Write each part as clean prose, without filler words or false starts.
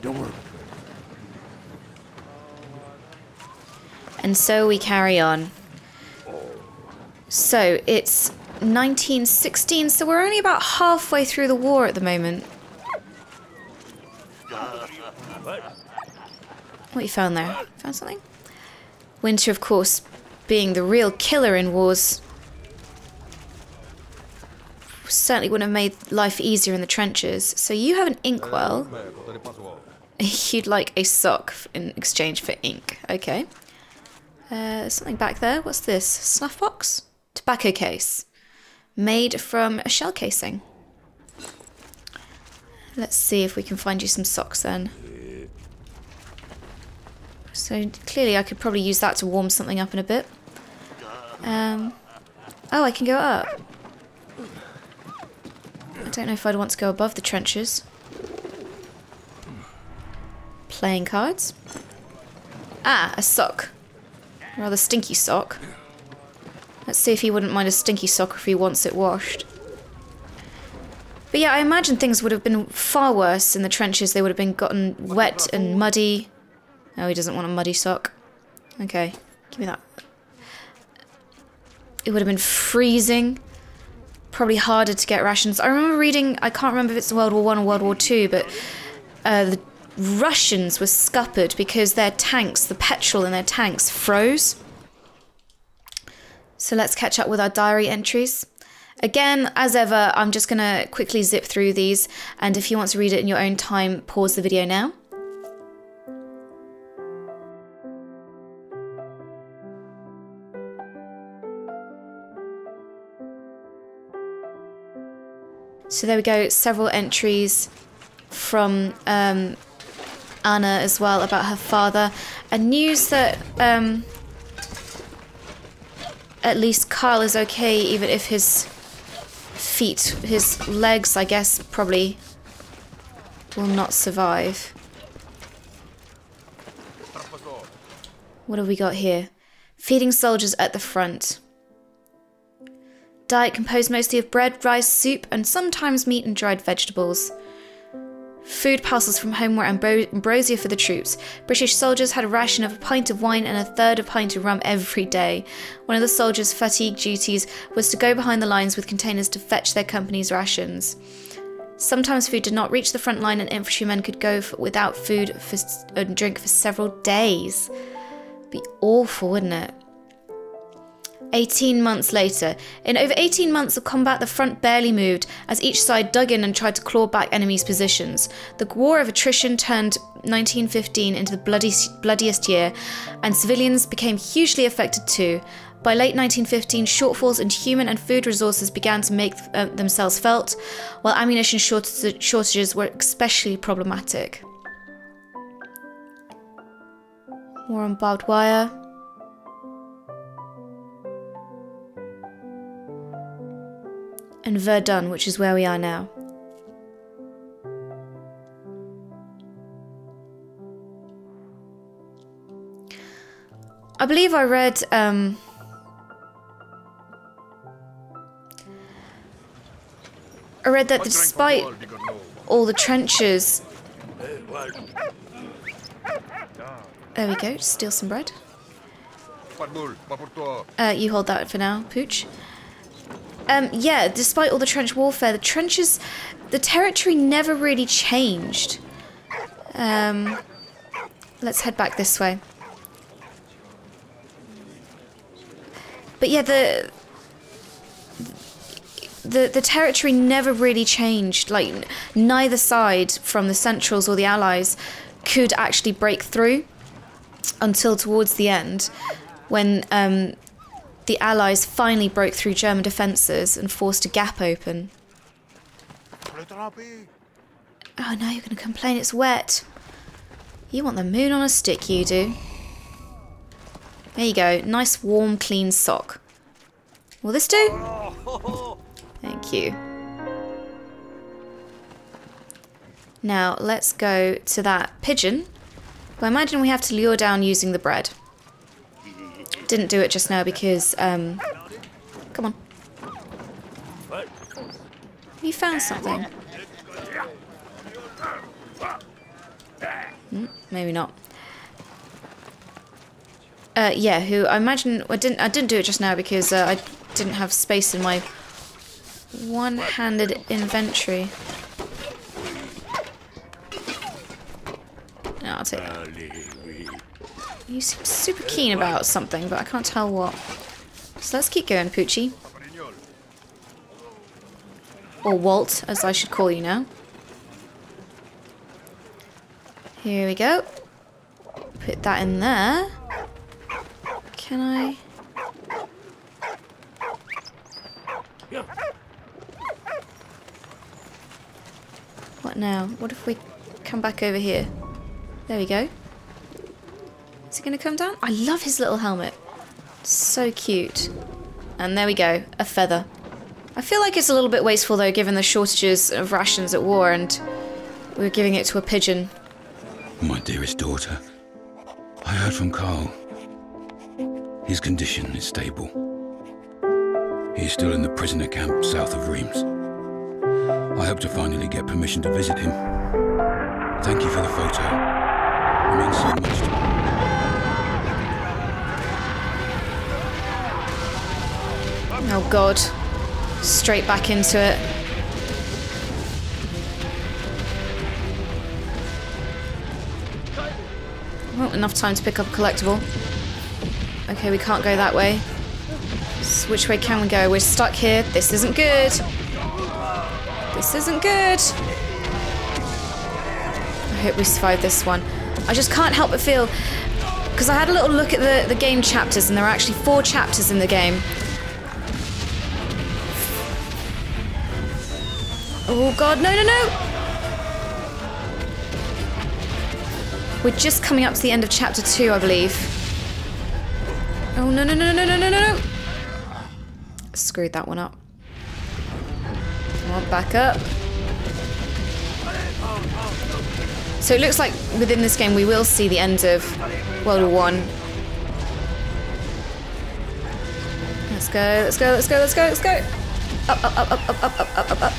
Don't worry. And so we carry on. So it's 1916, so we're only about halfway through the war at the moment. What you found there? Found something? Winter, of course, being the real killer in wars. Certainly wouldn't have made life easier in the trenches. So you have an inkwell. You'd like a sock in exchange for ink. Okay. Something back there. What's this? Snuff box? Tobacco case. Made from a shell casing. Let's see if we can find you some socks then. So clearly I could probably use that to warm something up in a bit. Oh, I can go up. I don't know if I'd want to go above the trenches. Playing cards. Ah, a sock. A rather stinky sock. Let's see if he wouldn't mind a stinky sock if he wants it washed. But yeah, I imagine things would have been far worse in the trenches. They would have been gotten wet and muddy. No, he doesn't want a muddy sock. Okay, give me that. It would have been freezing. Probably harder to get rations. I remember reading, I can't remember if it's World War I or World War II, but the Russians were scuppered because their tanks, the petrol in their tanks, froze. So let's catch up with our diary entries. Again, as ever, I'm just going to quickly zip through these, and if you want to read it in your own time, pause the video now. So there we go, several entries from Anna as well about her father, and news that at least Carl is okay, even if his feet, his legs, I guess, probably will not survive. What have we got here? Feeding soldiers at the front. Diet composed mostly of bread, rice, soup, and sometimes meat and dried vegetables. Food parcels from home were ambrosia for the troops. British soldiers had a ration of a pint of wine and a third of a pint of rum every day. One of the soldiers' fatigue duties was to go behind the lines with containers to fetch their company's rations. Sometimes food did not reach the front line and infantrymen could go without food and drink for several days. Be awful, wouldn't it? 18 months later. In over 18 months of combat, the front barely moved, as each side dug in and tried to claw back enemies' positions. The war of attrition turned 1915 into the bloodiest year, and civilians became hugely affected too. By late 1915, shortfalls in human and food resources began to make themselves felt, while ammunition shortages were especially problematic. War on barbed wire. And Verdun, which is where we are now. I believe I read that despite all the trenches... There we go, steal some bread. You hold that for now, Pooch. Yeah, despite all the trench warfare, the territory never really changed. Let's head back this way. But yeah, the territory never really changed. Like, neither side, from the Centrals or the Allies, could actually break through until towards the end, when the Allies finally broke through German defences and forced a gap open. Oh, now you're going to complain it's wet. You want the moon on a stick, you do. There you go. Nice, warm, clean sock. Will this do? Thank you. Now, let's go to that pigeon, who I imagine we have to lure down using the bread. Didn't do it just now because, come on. You found something. Maybe not. Yeah, who I imagine I didn't do it just now because I didn't have space in my one-handed inventory. No, I'll take that. You seem super keen about something, but I can't tell what. So let's keep going, Poochie. Or Walt, as I should call you now. Here we go. Put that in there. Can I? What now? What if we come back over here? There we go. Is he going to come down? I love his little helmet. So cute. And there we go. A feather. I feel like it's a little bit wasteful though, given the shortages of rations at war, and we're giving it to a pigeon. My dearest daughter, I heard from Carl. His condition is stable. He is still in the prisoner camp south of Reims. I hope to finally get permission to visit him. Thank you for the photo. It means so much to me. Oh god. Straight back into it. Well, enough time to pick up a collectible. Okay, we can't go that way. So which way can we go? We're stuck here. This isn't good. This isn't good. I hope we survive this one. I just can't help but feel... Because I had a little look at the game chapters, and there are actually 4 chapters in the game. Oh god, no, no, no! We're just coming up to the end of chapter 2, I believe. Oh, no, no, no, no, no, no, no, no! Screwed that one up. Come on, back up. So it looks like within this game we will see the end of World War I. Let's go, let's go, let's go, let's go, let's go! Up, up, up, up, up, up, up, up, up.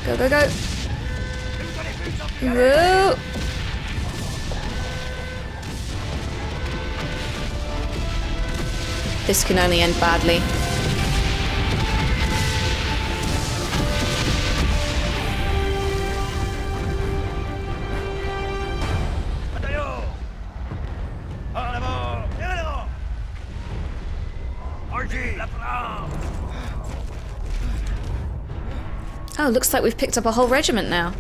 Go, go, go. Whoa. This can only end badly. Oh, looks like we've picked up a whole regiment now.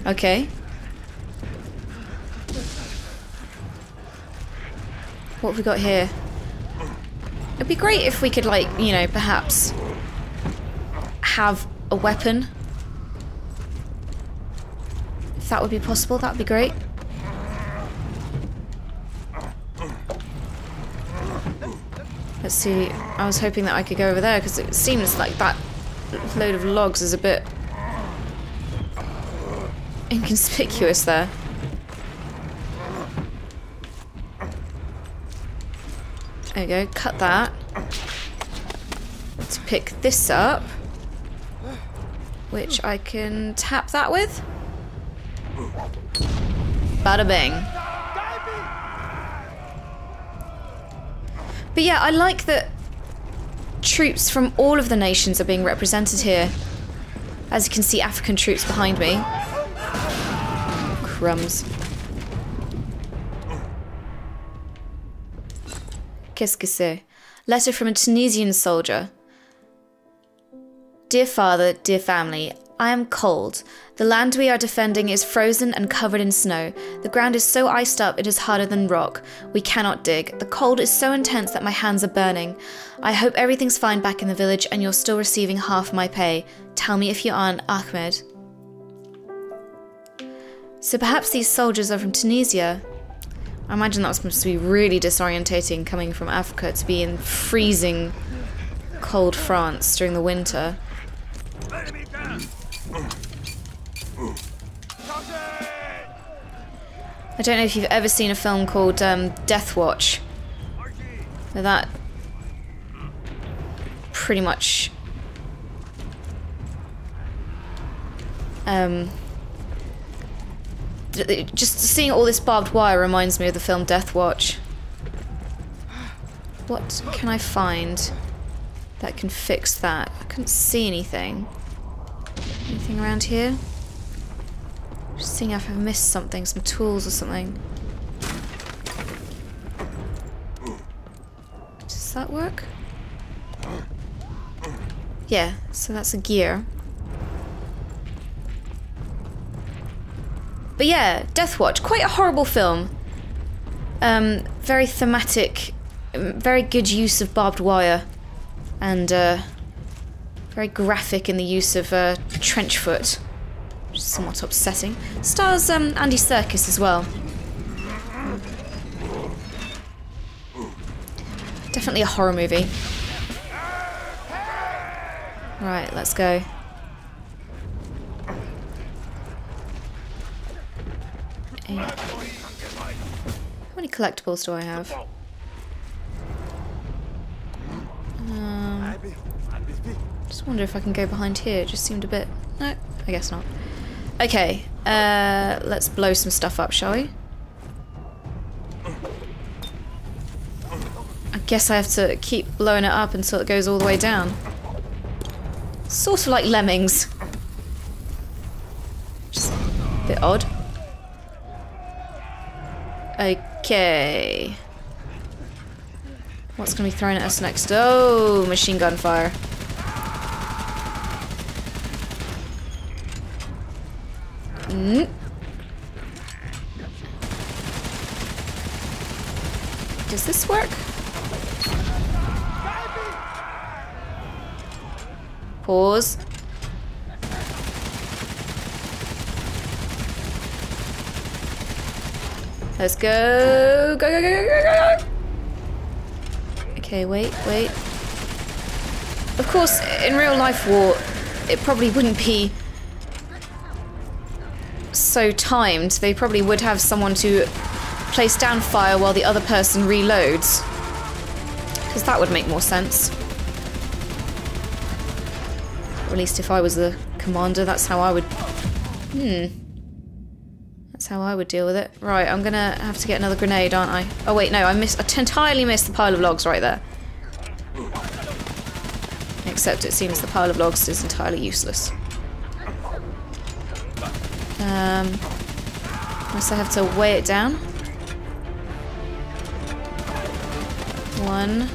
Okay. What have we got here? It'd be great if we could, like, you know, perhaps have a weapon. If that would be possible, that would be great. Let's see. I was hoping that I could go over there because it seems like that load of logs is a bit inconspicuous there. There we go, cut that. Let's pick this up, which I can tap that with. Bada bing. But yeah, I like that troops from all of the nations are being represented here. As you can see, African troops behind me. Crumbs. Qu'est-ce que c'est? Letter from a Tunisian soldier. Dear father, dear family, I am cold. The land we are defending is frozen and covered in snow. The ground is so iced up it is harder than rock. We cannot dig. The cold is so intense that my hands are burning. I hope everything's fine back in the village and you're still receiving half my pay. Tell me if you aren't, Ahmed. So perhaps these soldiers are from Tunisia. I imagine that was supposed to be really disorientating coming from Africa to be in freezing cold France during the winter. I don't know if you've ever seen a film called Death Watch. That pretty much Just seeing all this barbed wire reminds me of the film Death Watch. What can I find that can fix that? I couldn't see anything. Anything around here? Just seeing if I've missed something, some tools or something. Does that work? Yeah, so that's a gear. But yeah, Death Watch, quite a horrible film. Very thematic, very good use of barbed wire, and very graphic in the use of trench foot, which is somewhat upsetting. Stars Andy Serkis as well. Definitely a horror movie. Right, let's go. How many collectibles do I have? Just wonder if I can go behind here. It just seemed a bit... No, I guess not. Okay, let's blow some stuff up, shall we? I guess I have to keep blowing it up until it goes all the way down. Sort of like lemmings. Just a bit odd. Okay. What's going to be thrown at us next? Oh, machine gun fire. Does this work? Pause. Let's go. Go, go, go, go, go, go. Okay, wait. Of course, in real life war, it probably wouldn't be so timed. They probably would have someone to place down fire while the other person reloads. Because that would make more sense. Or at least if I was the commander, that's how I would... That's how I would deal with it. Right, I'm gonna have to get another grenade, aren't I? Oh wait, no, I entirely missed the pile of logs right there. Except it seems the pile of logs is entirely useless. Unless I have to weigh it down. 1,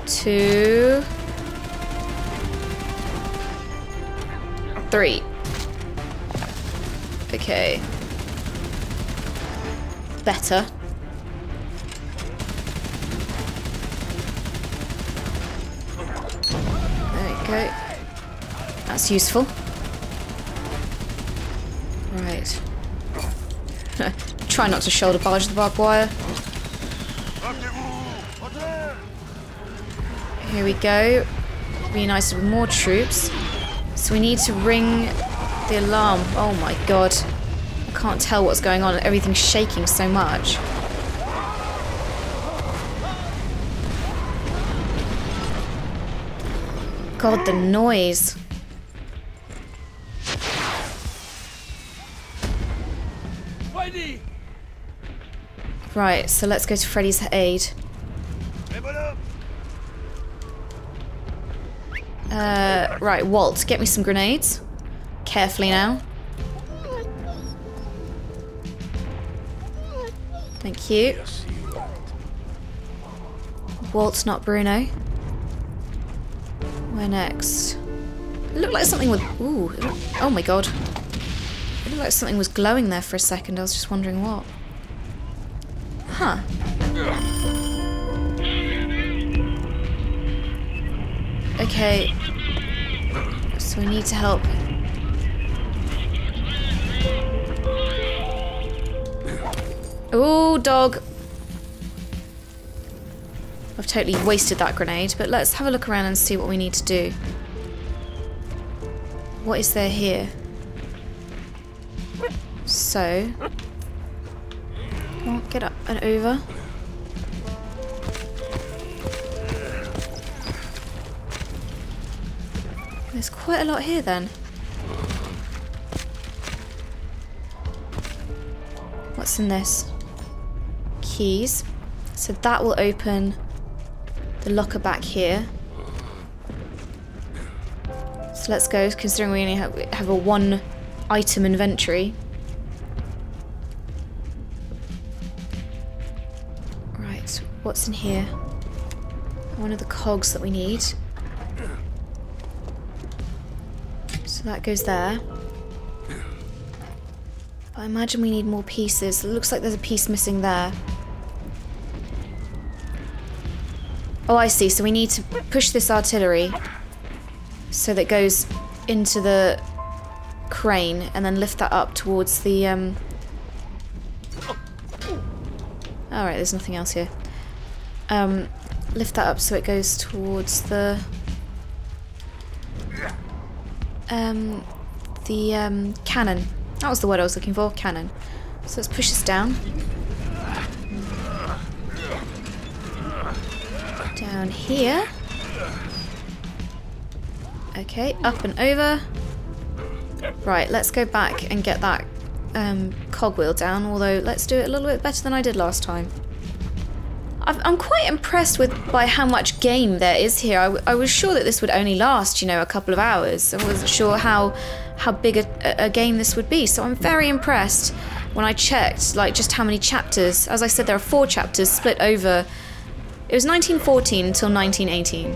2, 3. Okay. Better. There we go. That's useful. Right. Try not to shoulder barge the barbed wire. Here we go. Reunited with more troops. So we need to ring the alarm. Oh my god. I can't tell what's going on. Everything's shaking so much. God, the noise. Right, so let's go to Freddie's aid. Right, Walt, get me some grenades. Carefully now. Thank you. Walt's not Bruno. Where next? It looked like something with... Ooh. Oh my god. It looked like something was glowing there for a second. I was just wondering what. Huh. Okay. So we need to help. Oh, dog. I've totally wasted that grenade, but let's have a look around and see what we need to do. What is there here? So... Come on, get up and over. There's quite a lot here then. What's in this? Keys. So that will open the locker back here. So let's go, considering we only have a 1 item inventory. Right, what's in here? One of the cogs that we need. So that goes there. But I imagine we need more pieces. It looks like there's a piece missing there. Oh, I see. So we need to push this artillery so that it goes into the crane and then lift that up towards the... Alright, there's nothing else here. Lift that up so it goes towards the... cannon. That was the word I was looking for, cannon. So let's push this down. Down here. Okay, up and over. Right, let's go back and get that cogwheel down, although let's do it a little bit better than I did last time. I'm quite impressed by how much game there is here. I was sure that this would only last, you know, a couple of hours. I wasn't sure how big a game this would be, so I'm very impressed when I checked, like, just how many chapters. As I said, there are 4 chapters split over... It was 1914 until 1918,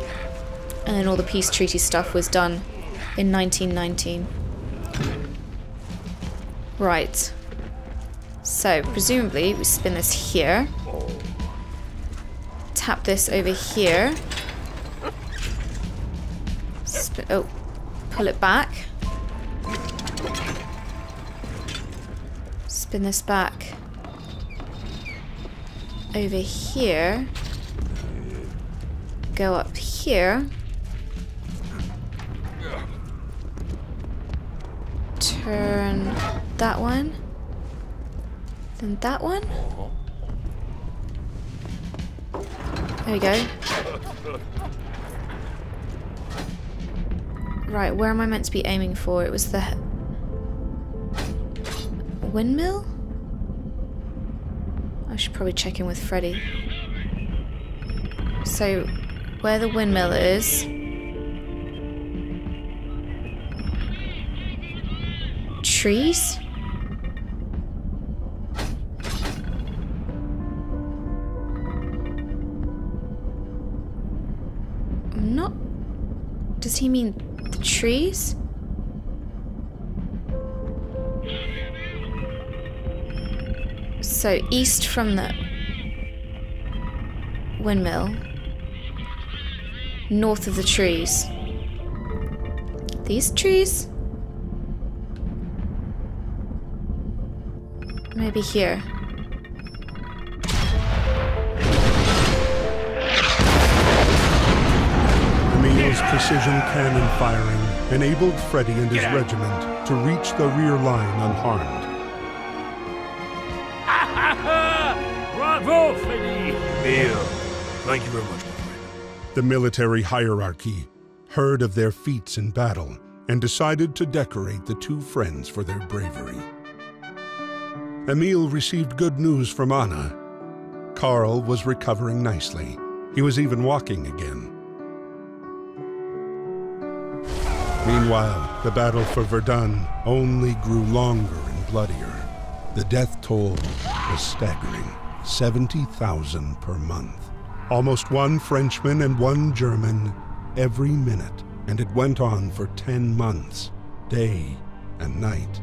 and then all the peace treaty stuff was done in 1919. Right. So, presumably, we spin this here. Tap this over here. Oh, pull it back. Spin this back over here. Go up here. Turn that one. Then that one. There we go. Right, where am I meant to be aiming for? It was the windmill? I should probably check in with Freddie. So, where the windmill is... Trees? Not... Does he mean the trees? So, east from the windmill, north of the trees. These trees? Maybe here. Emile's precision cannon firing enabled Freddie and his regiment to reach the rear line unharmed. Bravo, Freddie! Emile, thank you very much, my friend. The military hierarchy heard of their feats in battle and decided to decorate the 2 friends for their bravery. Emile received good news from Anna. Carl was recovering nicely. He was even walking again. Meanwhile, the battle for Verdun only grew longer and bloodier. The death toll was staggering, 70,000 per month. Almost 1 Frenchman and 1 German every minute, and it went on for 10 months, day and night.